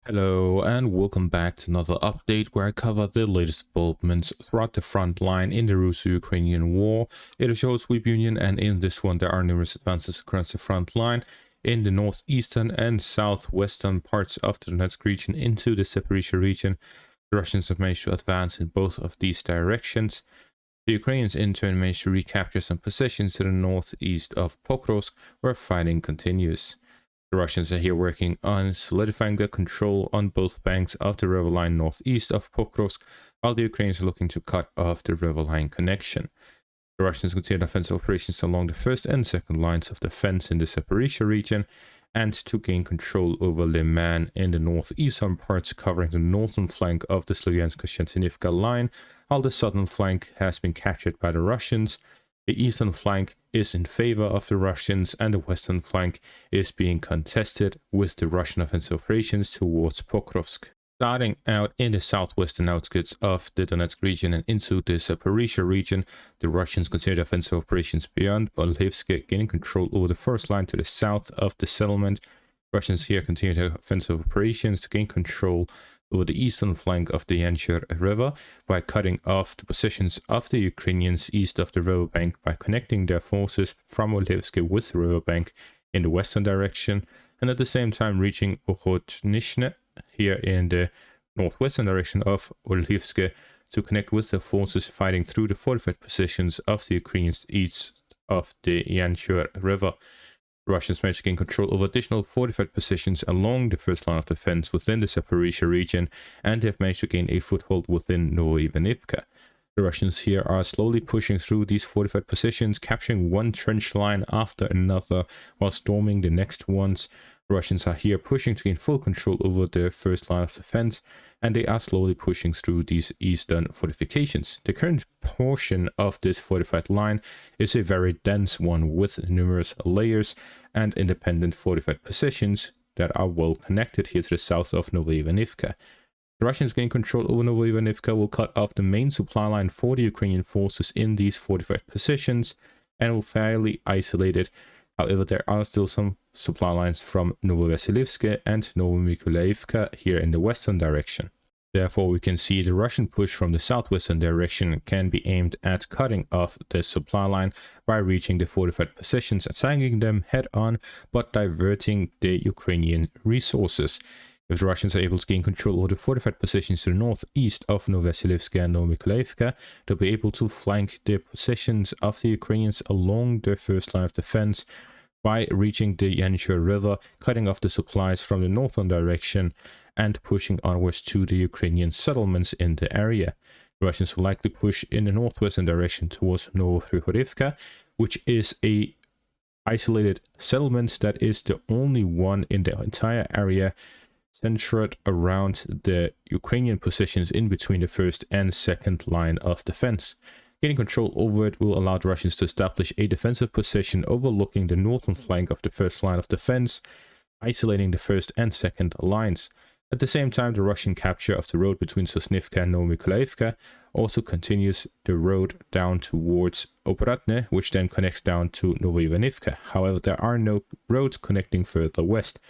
Hello and welcome back to another update where I cover the latest developments throughout the front line in the Russo-Ukrainian war. It is your Sweep Union, and in this one there are numerous advances across the front line in the northeastern and southwestern parts of the Donetsk region into the Zaporizhzhia region. The Russians have managed to advance in both of these directions. The Ukrainians in turn managed to recapture some positions to the northeast of Pokrovsk, where fighting continues. The Russians are here working on solidifying their control on both banks of the river line northeast of Pokrovsk, while the Ukrainians are looking to cut off the river line connection. The Russians continue offensive operations along the first and second lines of defense in the Zaporizhzhia region, and to gain control over Lyman in the northeastern parts, covering the northern flank of the Sloviansk-Shentinivka line, while the southern flank has been captured by the Russians. The eastern flank is in favor of the Russians, and the western flank is being contested with the Russian offensive operations towards Pokrovsk. Starting out in the southwestern outskirts of the Donetsk region and into the Zaporizhzhia region, the Russians continue offensive operations beyond Olivske, gaining control over the first line to the south of the settlement. Russians here continue their offensive operations to gain control over the eastern flank of the Yanchur River by cutting off the positions of the Ukrainians east of the riverbank by connecting their forces from Olivske with the riverbank in the western direction, and at the same time reaching Okhodnishne here in the northwestern direction of Olivske to connect with the forces fighting through the fortified positions of the Ukrainians east of the Yanchur River. The Russians managed to gain control over additional fortified positions along the first line of defense within the Zaporizhzhia region, and they have managed to gain a foothold within Novoivanivka. The Russians here are slowly pushing through these fortified positions, capturing one trench line after another while storming the next ones. The Russians are here pushing to gain full control over the first line of defense, and they are slowly pushing through these eastern fortifications. The current portion of this fortified line is a very dense one with numerous layers and independent fortified positions that are well connected here to the south of Novoivanivka. The Russians gain control over Novoivanivka will cut off the main supply line for the Ukrainian forces in these fortified positions and will fairly isolate it. However, there are still some supply lines from Novovasilivske and Novomykolaivka here in the western direction. Therefore, we can see the Russian push from the southwestern direction can be aimed at cutting off the supply line by reaching the fortified positions, attacking them head-on, but diverting the Ukrainian resources. If the Russians are able to gain control over the fortified positions to the northeast of Novovasilivske and Novomykolaivka, they'll be able to flank the positions of the Ukrainians along their first line of defense by reaching the Yanchur River, cutting off the supplies from the northern direction, and pushing onwards to the Ukrainian settlements in the area. The Russians will likely push in the northwestern direction towards Novokhrivka, which is a isolated settlement that is the only one in the entire area centered around the Ukrainian positions in between the first and second line of defense. Gaining control over it will allow the Russians to establish a defensive position overlooking the northern flank of the first line of defense, isolating the first and second lines. At the same time, the Russian capture of the road between Sosnivka and Novomykolaivka also continues the road down towards Opratne, which then connects down to Novoivanivka. However, there are no roads connecting further west.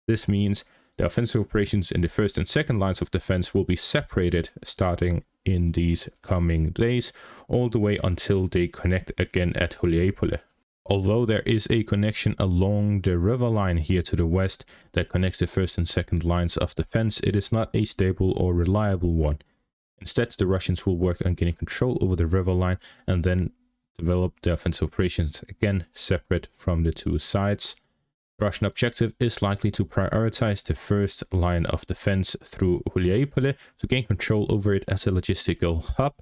This means the offensive operations in the first and second lines of defense will be separated starting in these coming days, all the way until they connect again at Huliaipole. Although there is a connection along the river line here to the west that connects the first and second lines of defense, it is not a stable or reliable one. Instead, the Russians will work on gaining control over the river line and then develop the offensive operations again separate from the two sides. The Russian objective is likely to prioritize the first line of defense through Huliaipole to gain control over it as a logistical hub.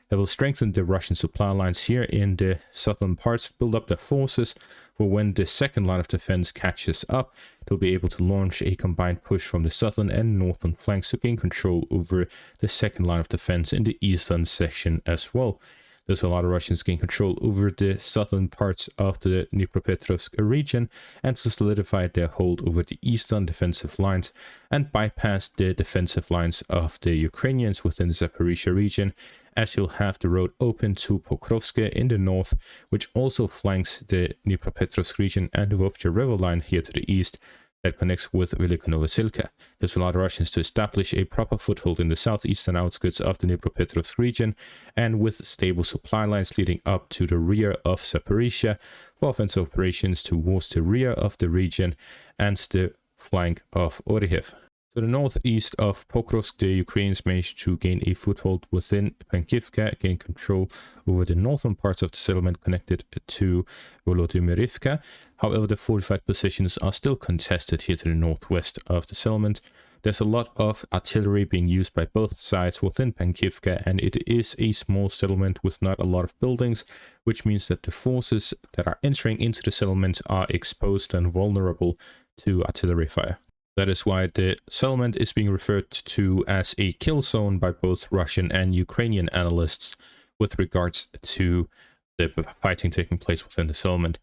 They will strengthen the Russian supply lines here in the southern parts, build up their forces for when the second line of defense catches up. They'll be able to launch a combined push from the southern and northern flanks to gain control over the second line of defense in the eastern section as well. There's a lot of Russians gain control over the southern parts of the Dnipropetrovsk region and to solidify their hold over the eastern defensive lines and bypass the defensive lines of the Ukrainians within the Zaporizhzhia region, as you'll have the road open to Pokrovsk in the north, which also flanks the Dnipropetrovsk region and the Vovcha river line here to the east, that connects with Velika Novosilka. This will allow the Russians to establish a proper foothold in the southeastern outskirts of the Dnipropetrovsk region, and with stable supply lines leading up to the rear of Zaporizhzhia for offensive operations towards the rear of the region and the flank of Orikhiv. To the northeast of Pokrovsk, the Ukrainians managed to gain a foothold within Pankivka, gain control over the northern parts of the settlement connected to Volodymyrivka. However, the fortified positions are still contested here to the northwest of the settlement. There's a lot of artillery being used by both sides within Pankivka, and it is a small settlement with not a lot of buildings, which means that the forces that are entering into the settlement are exposed and vulnerable to artillery fire. That is why the settlement is being referred to as a kill zone by both Russian and Ukrainian analysts with regards to the fighting taking place within the settlement.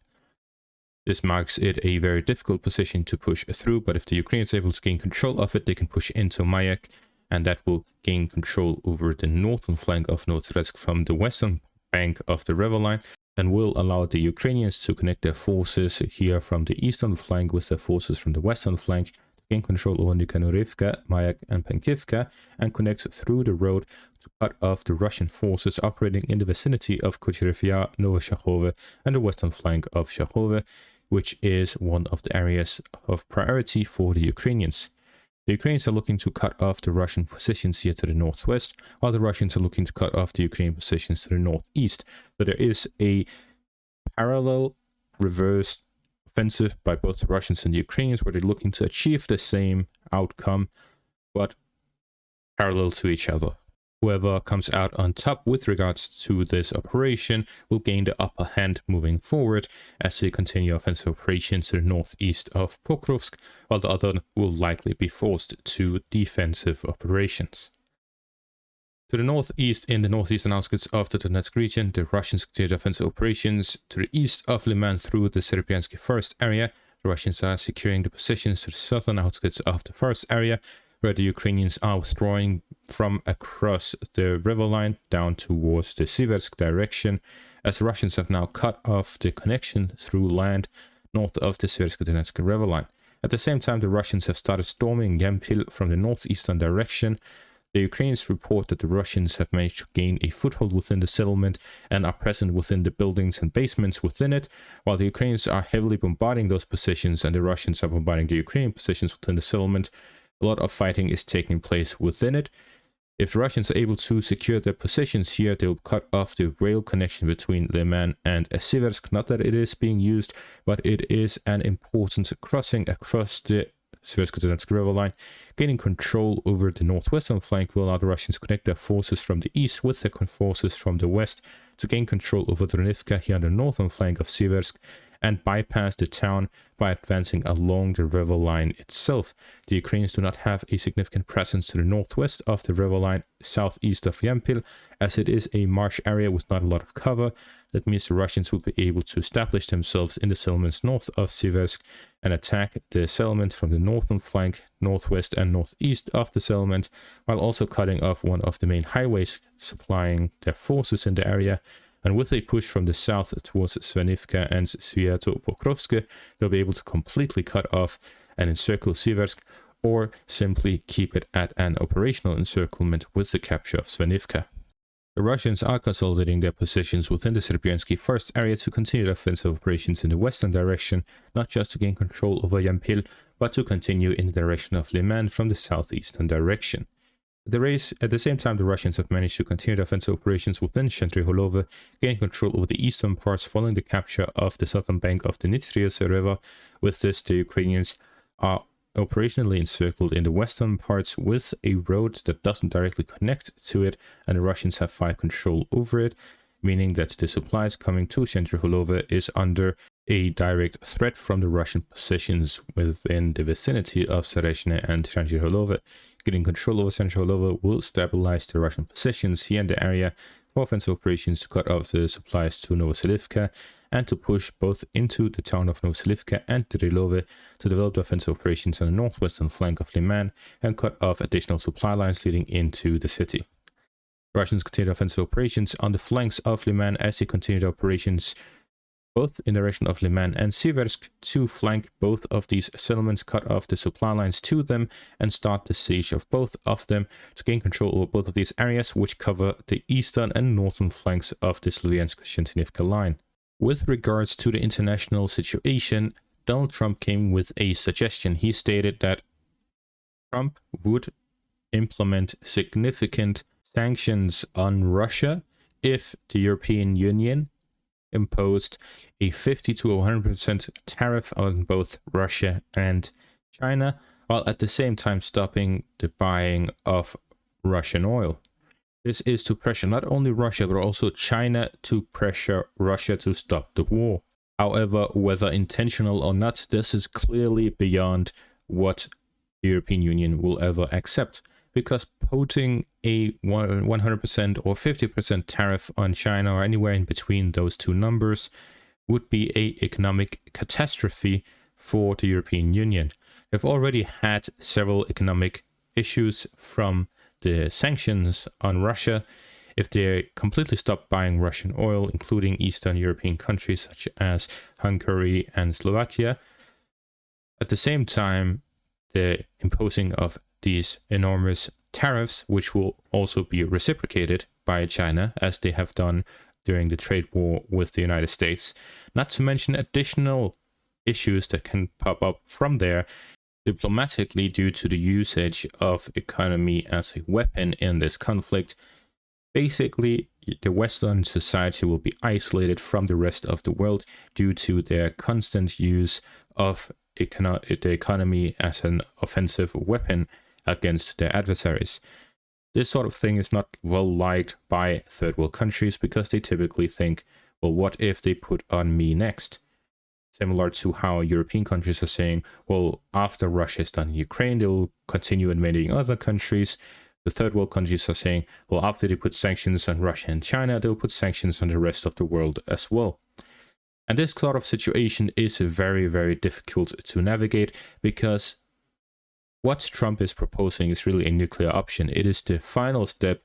This marks it a very difficult position to push through, but if the Ukrainians are able to gain control of it, they can push into Mayak, and that will gain control over the northern flank of Novosibirsk from the western bank of the river line, and will allow the Ukrainians to connect their forces here from the eastern flank with their forces from the western flank, gain control over Nikanurivka, Mayak, and Pankivka, and connect through the road to cut off the Russian forces operating in the vicinity of Kucherevya, Novoshakhove, and the western flank of Shakhove, which is one of the areas of priority for the Ukrainians. The Ukrainians are looking to cut off the Russian positions here to the northwest, while the Russians are looking to cut off the Ukrainian positions to the northeast. So there is a parallel reverse offensive by both the Russians and the Ukrainians, where they're looking to achieve the same outcome, but parallel to each other. Whoever comes out on top with regards to this operation will gain the upper hand moving forward as they continue offensive operations to the northeast of Pokrovsk, while the other will likely be forced to defensive operations. To the northeast, in the northeastern outskirts of the Donetsk region, the Russians continue offensive operations to the east of Lyman through the Serbiansky Forest area. The Russians are securing the positions to the southern outskirts of the forest area, where the Ukrainians are withdrawing from across the river line down towards the Siversk direction, as the Russians have now cut off the connection through land north of the Siversk-Donetsk river line. At the same time, the Russians have started storming Yempil from the northeastern direction. The Ukrainians report that the Russians have managed to gain a foothold within the settlement and are present within the buildings and basements within it, while the Ukrainians are heavily bombarding those positions and the Russians are bombarding the Ukrainian positions within the settlement. A lot of fighting is taking place within it. If the Russians are able to secure their positions here, they'll cut off the rail connection between Lyman and Siversk. Not that it is being used, but it is an important crossing across the Siversk-Donetsk river line. Gaining control over the northwestern flank will allow the Russians to connect their forces from the east with their forces from the west to gain control over Donivka here on the northern flank of Siversk and bypass the town by advancing along the river line itself. The Ukrainians do not have a significant presence to the northwest of the river line, southeast of Yempil, as it is a marsh area with not a lot of cover. That means the Russians will be able to establish themselves in the settlements north of Siversk and attack the settlement from the northern flank, northwest and northeast of the settlement, while also cutting off one of the main highways supplying their forces in the area. And with a push from the south towards Svanivka and Sviatopokrovsk, they'll be able to completely cut off and encircle Siversk, or simply keep it at an operational encirclement with the capture of Svanivka. The Russians are consolidating their positions within the Serbiansky Forest area to continue their offensive operations in the western direction, not just to gain control over Yempil, but to continue in the direction of Lyman from the southeastern direction. At the same time, the Russians have managed to continue their offensive operations within Chentriholove, gaining control over the eastern parts following the capture of the southern bank of the Nitrius river. With this, the Ukrainians are operationally encircled in the western parts with a road that doesn't directly connect to it, and the Russians have fire control over it, meaning that the supplies coming to Chentriholove is under a direct threat from the Russian positions within the vicinity of Sarezhne and Chentriholove. Getting control over Chentriholove will stabilize the Russian positions here in the area for offensive operations to cut off the supplies to Novoselivka and to push both into the town of Novoselivka and Drilove to develop the offensive operations on the northwestern flank of Lyman and cut off additional supply lines leading into the city. Russians continue offensive operations on the flanks of Lyman as they continue operations both in the direction of Lyman and Siversk to flank both of these settlements, cut off the supply lines to them, and start the siege of both of them to gain control over both of these areas, which cover the eastern and northern flanks of the Sloviansk-Shentinivka line. With regards to the international situation, Donald Trump came with a suggestion. He stated that Trump would implement significant sanctions on Russia if the European Union imposed a 50 to 100% tariff on both Russia and China, while at the same time stopping the buying of Russian oil. This is to pressure not only Russia, but also China to pressure Russia to stop the war. However, whether intentional or not, this is clearly beyond what the European Union will ever accept, because putting a 100% or 50% tariff on China or anywhere in between those two numbers would be an economic catastrophe for the European Union. They've already had several economic issues from the sanctions on Russia. If they completely stop buying Russian oil, including Eastern European countries such as Hungary and Slovakia, at the same time, the imposing of these enormous tariffs, which will also be reciprocated by China, as they have done during the trade war with the United States, not to mention additional issues that can pop up from there diplomatically due to the usage of economy as a weapon in this conflict. Basically, the Western society will be isolated from the rest of the world due to their constant use of the economy as an offensive weapon against their adversaries. This sort of thing is not well liked by third world countries because they typically think, well, what if they put on me next? Similar to how European countries are saying, well, after Russia is done in Ukraine, they will continue invading other countries. The third world countries are saying, well, after they put sanctions on Russia and China, they'll put sanctions on the rest of the world as well. And this sort of situation is very, very difficult to navigate because what Trump is proposing is really a nuclear option. It is the final step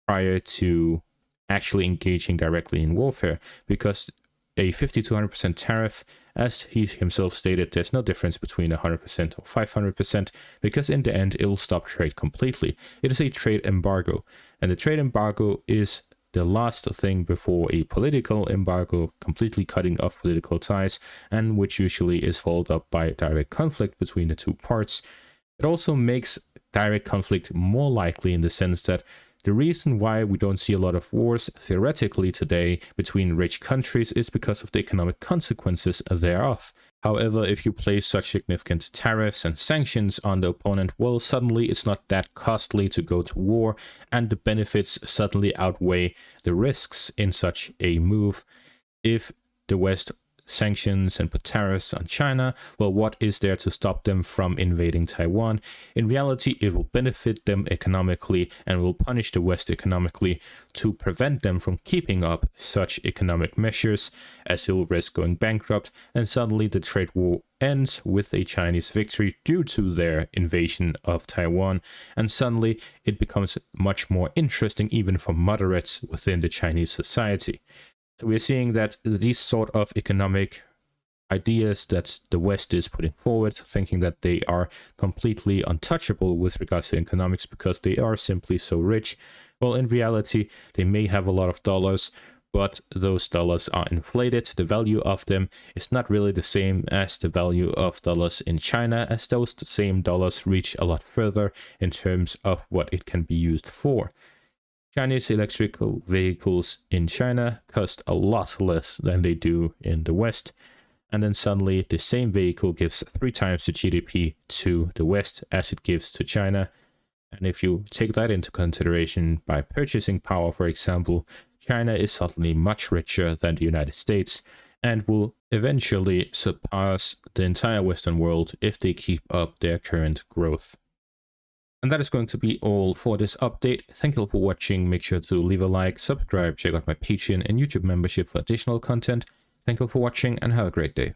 prior to actually engaging directly in warfare, because a 50 to 100% tariff, as he himself stated, there's no difference between 100% or 500%, because in the end, it'll stop trade completely. It is a trade embargo, and the trade embargo is the last thing before a political embargo, completely cutting off political ties, and which usually is followed up by direct conflict between the two parts. It also makes direct conflict more likely in the sense that the reason why we don't see a lot of wars theoretically today between rich countries is because of the economic consequences thereof. However, if you place such significant tariffs and sanctions on the opponent, well, suddenly it's not that costly to go to war, and the benefits suddenly outweigh the risks in such a move. If the West sanctions and put tariffs on China, well, what is there to stop them from invading Taiwan? In reality, it will benefit them economically and will punish the West economically to prevent them from keeping up such economic measures, as it will risk going bankrupt, and suddenly the trade war ends with a Chinese victory due to their invasion of Taiwan, and suddenly it becomes much more interesting even for moderates within the Chinese society. So we're seeing that these sort of economic ideas that the West is putting forward, thinking that they are completely untouchable with regards to economics because they are simply so rich. Well, in reality, they may have a lot of dollars, but those dollars are inflated. The value of them is not really the same as the value of dollars in China, as those same dollars reach a lot further in terms of what it can be used for. Chinese electrical vehicles in China cost a lot less than they do in the West. And then suddenly the same vehicle gives 3 times the GDP to the West as it gives to China. And if you take that into consideration by purchasing power, for example, China is suddenly much richer than the United States and will eventually surpass the entire Western world if they keep up their current growth. And that is going to be all for this update. Thank you all for watching. Make sure to leave a like, subscribe, check out my Patreon and YouTube membership for additional content. Thank you all for watching and have a great day.